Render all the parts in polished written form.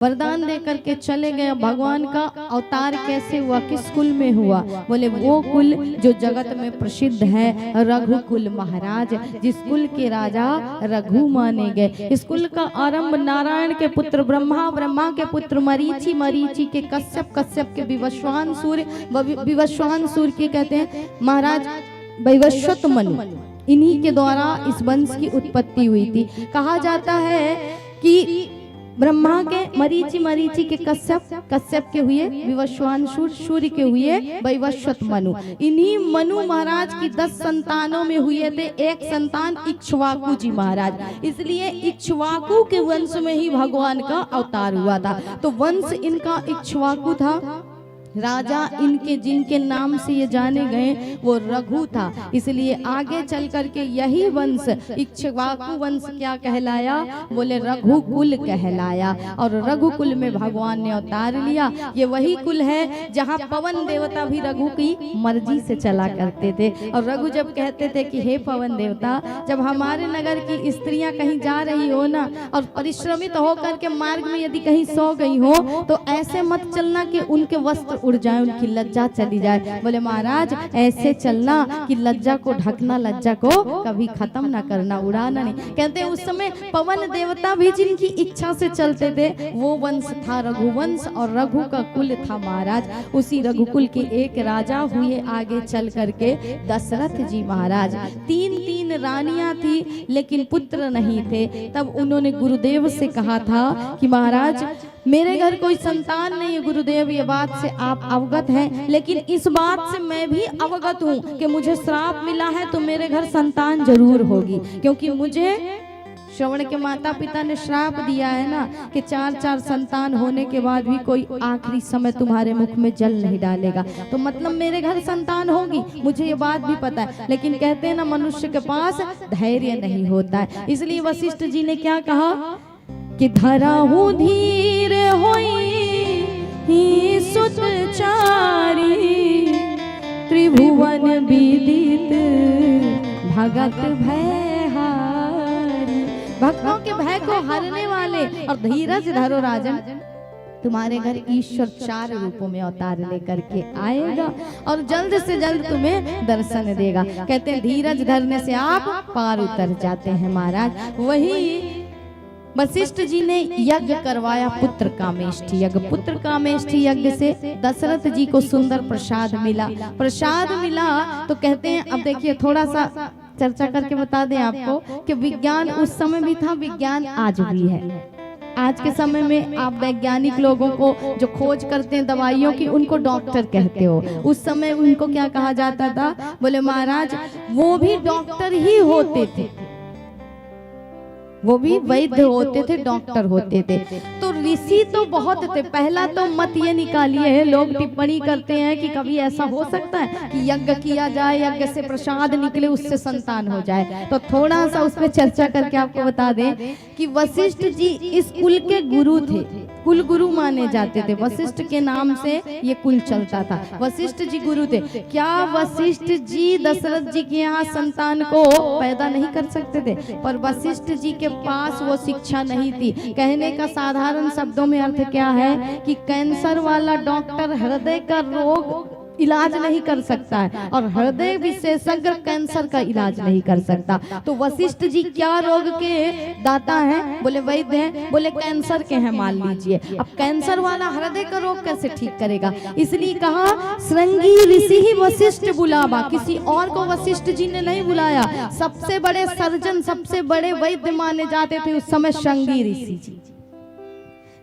वरदान दे करके चले गए। भगवान का अवतार कैसे हुआ, किस कुल में हुआ? बोले वो कुल जो जगत में प्रसिद्ध है, रघुकुल महाराज, जिस कुल के राजा रघु माने गए। इस कुल का आरंभ नारायण के पुत्र ब्रह्मा, ब्रह्मा के पुत्र मरीचि, मरीचि के कश्यप, कश्यप के विवस्वान सूर्य, विवस्वान सूर्य के कहते हैं महाराज वैवस्वत मनु। इन्हीं के द्वारा इस वंश की उत्पत्ति हुई थी। कहा जाता है कि ब्रह्मा के मरीचि, मरीचि के कश्यप, कश्यप के हुए विवस्वान सूर्य, सूर्य के हुए वैवस्वत मनु। इन्हीं मनु महाराज की 10 संतानों में हुए थे एक संतान इक्ष्वाकु जी महाराज। इसलिए इक्ष्वाकु के वंश में ही भगवान का अवतार हुआ था। तो वंश इनका इक्ष्वाकु था। राजा इनके जिनके नाम से ये जाने गए वो रघु था। इसलिए आगे चल करके यही वंश इक्ष्वाकु वंश क्या कहलाया? बोले रघुकुल कहलाया। और रघुकुल में भगवान ने अवतार लिया। ये वही कुल है जहाँ पवन देवता भी रघु की मर्जी से चला करते थे। और रघु जब कहते थे कि हे पवन देवता, जब हमारे नगर की स्त्रियां कहीं जा रही हो ना और परिश्रमित होकर के मार्ग में यदि कहीं सो गई हो तो ऐसे मत चलना कि उनके वस्त्र उड़ जाए, उनकी लज्जा चली जाए। बोले महाराज ऐसे चलना कि लज्जा को ढकना, लज्जा को कभी खत्म ना करना, उड़ाना नहीं। कहते हैं उस समय पवन देवता भी जिनकी इच्छा से चलते थे वो वंश था रघुवंश। और रघु का कुल था महाराज। उसी रघुकुल के एक राजा हुए आगे चल करके दशरथ जी महाराज। 3 रानियां थी लेकिन पुत्र नहीं थे। तब उन्होंने गुरुदेव से कहा था कि महाराज मेरे घर कोई संतान नहीं है गुरुदेव, ये बात से आप अवगत हैं। लेकिन इस बात से मैं भी अवगत हूँ कि मुझे श्राप मिला है तो मेरे घर संतान जरूर होगी। क्योंकि मुझे श्रवण के माता पिता ने श्राप दिया है ना कि 4 संतान होने के बाद भी कोई आखिरी समय तुम्हारे मुख में जल नहीं डालेगा। तो मतलब मेरे घर संतान होगी, मुझे ये बात भी पता है। लेकिन कहते हैं ना मनुष्य के पास धैर्य नहीं होता है। इसलिए वशिष्ठ जी ने क्या कहा कि धराहु धीर होई सुत चारी, त्रिभुवन विदित भगत भयहारी। भक्तों के भय को हरने वाले। और धीरज धरो राजन, तुम्हारे घर ईश्वर 4 रूपों में अवतार लेकर के आएगा और जल्द से जल्द तुम्हें दर्शन देगा। कहते हैं धीरज धरने से आप पार उतर जाते हैं महाराज। वही वशिष्ठ जी ने यज्ञ करवाया, पुत्र कामेष्ठी यज्ञ। पुत्र कामेष्ठी यज्ञ से दशरथ जी को सुंदर प्रसाद मिला। प्रसाद मिला तो कहते हैं, अब देखिए थोड़ा सा चर्चा करके बता दें आपको कि विज्ञान उस समय भी था, विज्ञान आज भी है। आज के समय में आप वैज्ञानिक लोगों को जो खोज करते हैं दवाइयों की, उनको डॉक्टर कहते हो। उस समय उनको क्या कहा जाता था? बोले महाराज वो भी डॉक्टर ही होते थे, वो भी वैद्य होते थे, डॉक्टर होते थे। तो ऋषि तो बहुत थे। पहला तो मत ये निकालिए है, लोग टिप्पणी करते हैं कि कभी ऐसा हो सकता है कि यज्ञ किया जाए, यज्ञ से प्रसाद निकले, उससे संतान हो जाए। तो थोड़ा सा उस पर चर्चा करके आपको बता दें कि वशिष्ठ जी इस कुल के गुरु थे, कुल गुरु माने जाते थे। वशिष्ठ के नाम से ये कुल चलता था। वशिष्ठ जी गुरु थे। क्या वशिष्ठ जी दशरथ जी के यहाँ संतान को पैदा नहीं कर सकते थे? पर वशिष्ठ जी के पास वो शिक्षा नहीं थी। कहने का साधारण शब्दों में अर्थ क्या है कि कैंसर वाला डॉक्टर हृदय का रोग इलाज नहीं कर सकता है और हृदय विशेषज्ञ कैंसर का इलाज नहीं कर सकता। तो वशिष्ठ जी क्या रोग के दाता हैं? बोले वैद्य हैं। बोले कैंसर के हैं मान लीजिए। अब कैंसर वाला हृदय का रोग कैसे ठीक करेगा? इसलिए कहा श्रृंगी ऋषि ही वशिष्ठ बुलावा। किसी और को वशिष्ठ जी ने नहीं बुलाया। सबसे बड़े सर्जन, सबसे बड़े वैद्य माने जाते थे उस समय श्रृंगी ऋषि जी।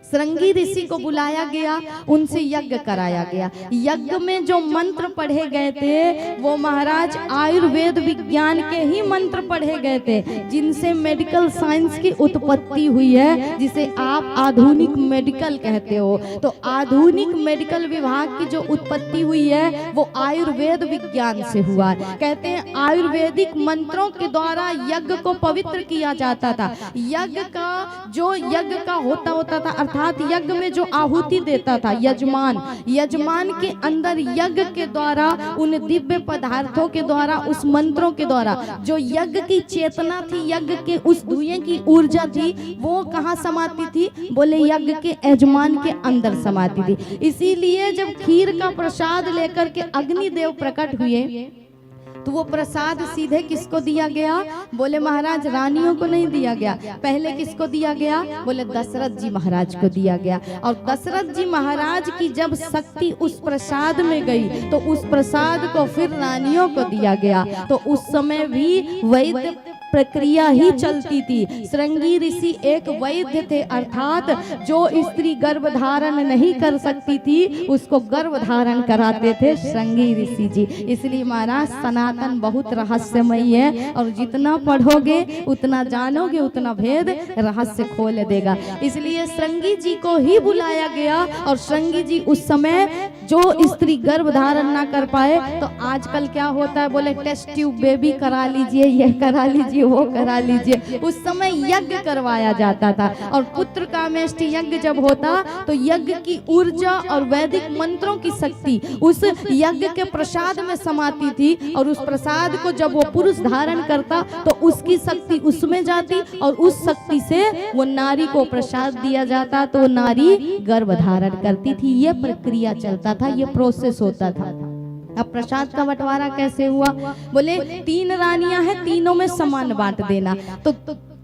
श्रृंगी ऋषि को बुलाया गया, उनसे यज्ञ कराया गया। यज्ञ में जो मंत्र पढ़े गए थे वो महाराज आयुर्वेद विज्ञान के ही मंत्र पढ़े गए थे, जिनसे मेडिकल साइंस की उत्पत्ति हुई है, जिसे आप आधुनिक मेडिकल कहते हो। तो आधुनिक मेडिकल विभाग की जो उत्पत्ति हुई है वो आयुर्वेद विज्ञान से हुआ है। कहते हैं आयुर्वेदिक मंत्रों के द्वारा यज्ञ को पवित्र किया जाता था। यज्ञ का जो यज्ञ का होता था, अर्थात यज्ञ में जो आहुति देता था यजमान, यजमान के अंदर यज्ञ के द्वारा, उन दिव्य पदार्थों के द्वारा, उस मंत्रों के द्वारा जो यज्ञ की चेतना थी, यज्ञ के उस धुएं की ऊर्जा थी, वो कहाँ समाती थी? बोले यज्ञ के यजमान के अंदर समाती थी। इसीलिए जब खीर का प्रसाद लेकर के अग्निदेव प्रकट हुए तो वो प्रसाद सीधे किसको दिया गया? बोले महाराज रानियों को नहीं दिया गया। पहले किसको दिया गया? बोले दशरथ जी महाराज को दिया गया। और दशरथ जी महाराज की जब शक्ति उस प्रसाद में गई तो उस प्रसाद को फिर रानियों को दिया गया। तो उस समय भी वैद्य प्रक्रिया ही चलती थी। श्रृंगी ऋषि एक वैद्य थे, अर्थात जो स्त्री गर्भ धारण नहीं कर सकती थी उसको गर्भ धारण कराते थे श्रृंगी ऋषि जी। इसलिए महाराज सनातन बहुत रहस्यमयी है, और जितना पढ़ोगे उतना जानोगे उतना भेद रहस्य खोल देगा। इसलिए श्रृंगी जी को ही बुलाया गया। और श्रृंगी जी उस समय जो स्त्री गर्भ धारण ना कर पाए, तो आजकल क्या होता है? बोले टेस्ट ट्यूब बेबी करा लीजिए, यह करा लीजिए, वो करा लीजिए। उस समय यज्ञ करवाया जाता था। और पुत्र कामेष्टि यज्ञ जब होता तो यज्ञ की ऊर्जा और वैदिक मंत्रों की शक्ति उस यज्ञ के प्रसाद में समाती थी। और उस प्रसाद को जब वो पुरुष धारण करता तो उसकी शक्ति उसमें जाती, और उस शक्ति से वो नारी को प्रसाद दिया जाता तो नारी गर्भ धारण करती थी। ये प्रक्रिया चलता था, ये प्रोसेस होता था। अब प्रसाद का बंटवारा कैसे हुआ? बोले 3 रानियां हैं, तीनों में समान बांट देना। तो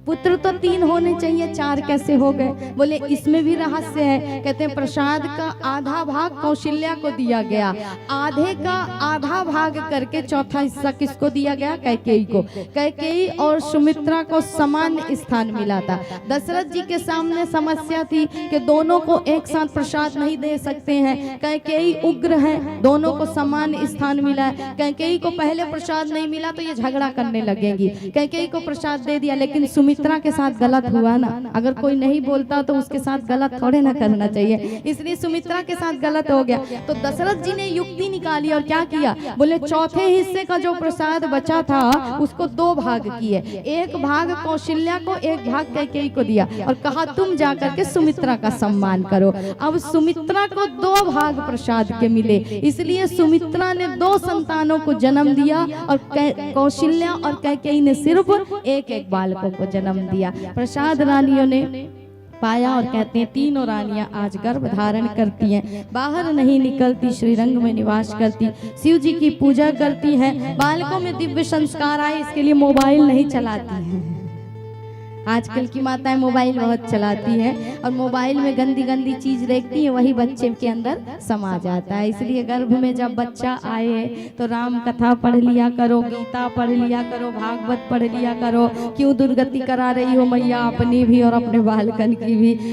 पुत्र तो 3 होने चाहिए, 4 कैसे हो गए? बोले इसमें भी रहस्य है। कहते हैं प्रसाद का आधा भाग कौशल्या को दिया गया, आधे का आधा भाग करके चौथा हिस्सा किसको दिया गया? कैकेयी को। कैकेयी और सुमित्रा को समान स्थान मिला था। दशरथ जी के सामने समस्या थी कि दोनों को एक साथ प्रसाद नहीं दे सकते हैं। कैकेयी उग्र है, दोनों को समान स्थान मिला है। कैकेयी को पहले प्रसाद नहीं मिला तो ये झगड़ा करने लगेंगी। कैकेयी को प्रसाद दे दिया, लेकिन सुमित्रा के साथ गलत हुआ ना। अगर कोई नहीं बोलता तो उसके साथ गलत थोड़े ना करना चाहिए, इसलिए सुमित्रा के साथ गलत हो गया। तो दशरथ जी ने युक्ति निकाली और क्या किया? बोले चौथे हिस्से का जो प्रसाद बचा था उसको 2 भाग किए, एक भाग कौशल्या को, एक भाग कैकेयी को दिया, और कहा तुम जाकर के सुमित्रा का सम्मान करो। अब सुमित्रा को 2 भाग प्रसाद के मिले, इसलिए सुमित्रा ने 2 संतानों को जन्म दिया, और कौशल्या और कैकेयी ने सिर्फ एक बालकों को जन्म दिया। प्रसाद रानियों ने पाया और कहते हैं तीनों रानियां आज गर्भ धारण करती हैं, बाहर नहीं निकलती, श्रीरंग में निवास करती, शिव जी की पूजा करती हैं, बालकों में दिव्य संस्कार आए इसके लिए मोबाइल नहीं चलाती हैं। आजकल की माताएं मोबाइल बहुत चलाती हैं और मोबाइल में गंदी गंदी चीज देखती हैं, वही बच्चे के अंदर समा जाता है। इसलिए गर्भ में जब बच्चा आए तो राम कथा पढ़ लिया करो, गीता पढ़ लिया करो, भागवत पढ़ लिया करो। क्यों दुर्गति करा रही हो मैया अपनी भी और अपने बालकन की भी।